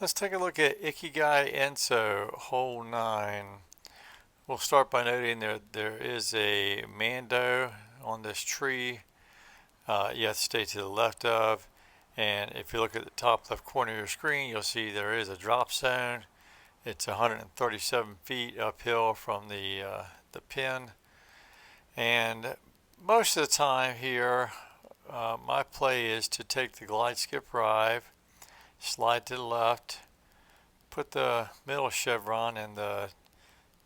Let's take a look at Ikigai Enso, hole 9. We'll start by noting there is a mando on this tree you have to stay to the left of. And if you look at the top left corner of your screen, you'll see there is a drop zone. It's 137 feet uphill from the pin. And most of the time here, my play is to take the glide skip drive, slide to the left, put the middle chevron in the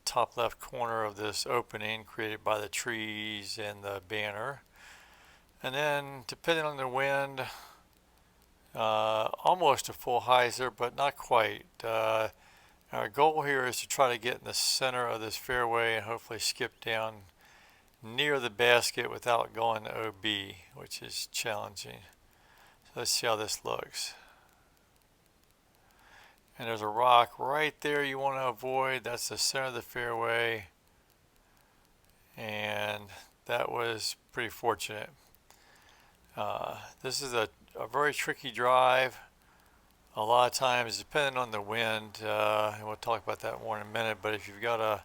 top left corner of this opening created by the trees and the banner. And then, depending on the wind, almost a full hyzer, but not quite. Our goal here is to try to get in the center of this fairway and hopefully skip down near the basket without going to OB, which is challenging. So let's see how this looks. And there's a rock right there you want to avoid. That's the center of the fairway. And that was pretty fortunate. This is a very tricky drive. A lot of times, depending on the wind, and we'll talk about that more in a minute, but if you've got a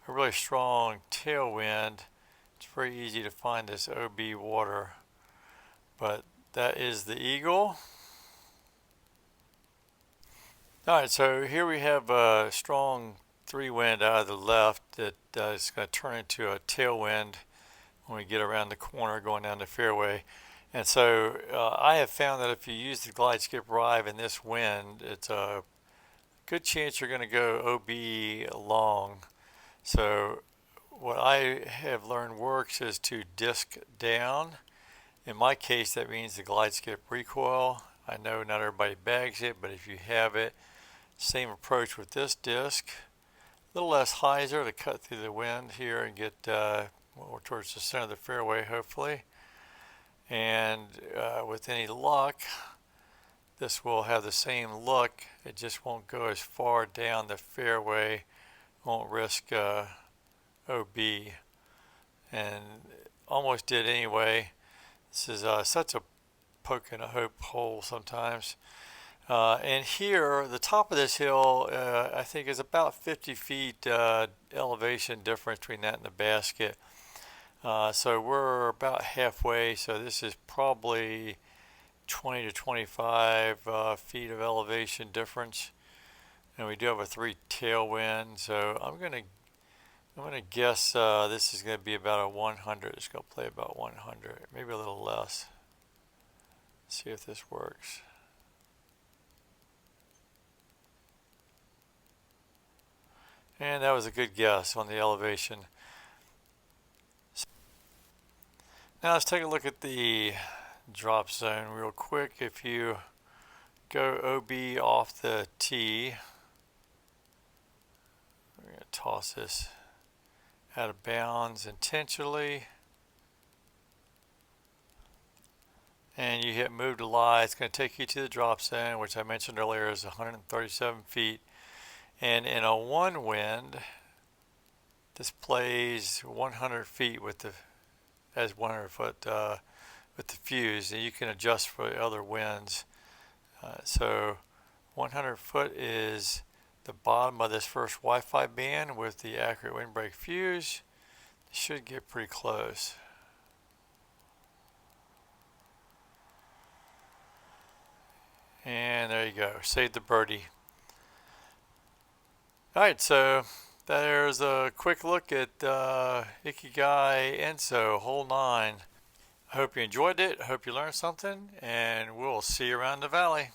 really strong tailwind, it's very easy to find this OB water. But that is the eagle. Alright, so here we have a strong 3 wind out of the left that is going to turn into a tailwind when we get around the corner going down the fairway. And so I have found that if you use the glide skip drive in this wind, it's a good chance you're going to go OB long. So what I have learned works is to disc down. In my case, that means the glide skip recoil. I know not everybody bags it, but if you have it, same approach with this disc. A little less hyzer to cut through the wind here and get more towards the center of the fairway, hopefully. And with any luck, this will have the same look. It just won't go as far down the fairway. Won't risk OB. And almost did anyway. This is such a poke and a hope hole sometimes. And here, the top of this hill, I think is about 50 feet elevation difference between that and the basket. So we're about halfway, so this is probably 20 to 25 feet of elevation difference. And we do have a 3 tailwind, so I'm gonna guess this is gonna be about a 100. It's gonna play about 100, maybe a little less. Let's see if this works. And that was a good guess on the elevation. Now let's take a look at the drop zone real quick. If you go OB off the tee, we're going to toss this out of bounds intentionally. And you hit move to lie. It's going to take you to the drop zone, which I mentioned earlier is 137 feet. And in a 1 wind, this plays 100 feet with the as 100 foot with the fuse, and you can adjust for other winds. So 100 foot is the bottom of this first Wi-Fi band with the accurate windbreak fuse. It should get pretty close. And there you go, save the birdie. Alright, so there's a quick look at Ikigai Enso, hole 9. I hope you enjoyed it, I hope you learned something, and we'll see you around the valley.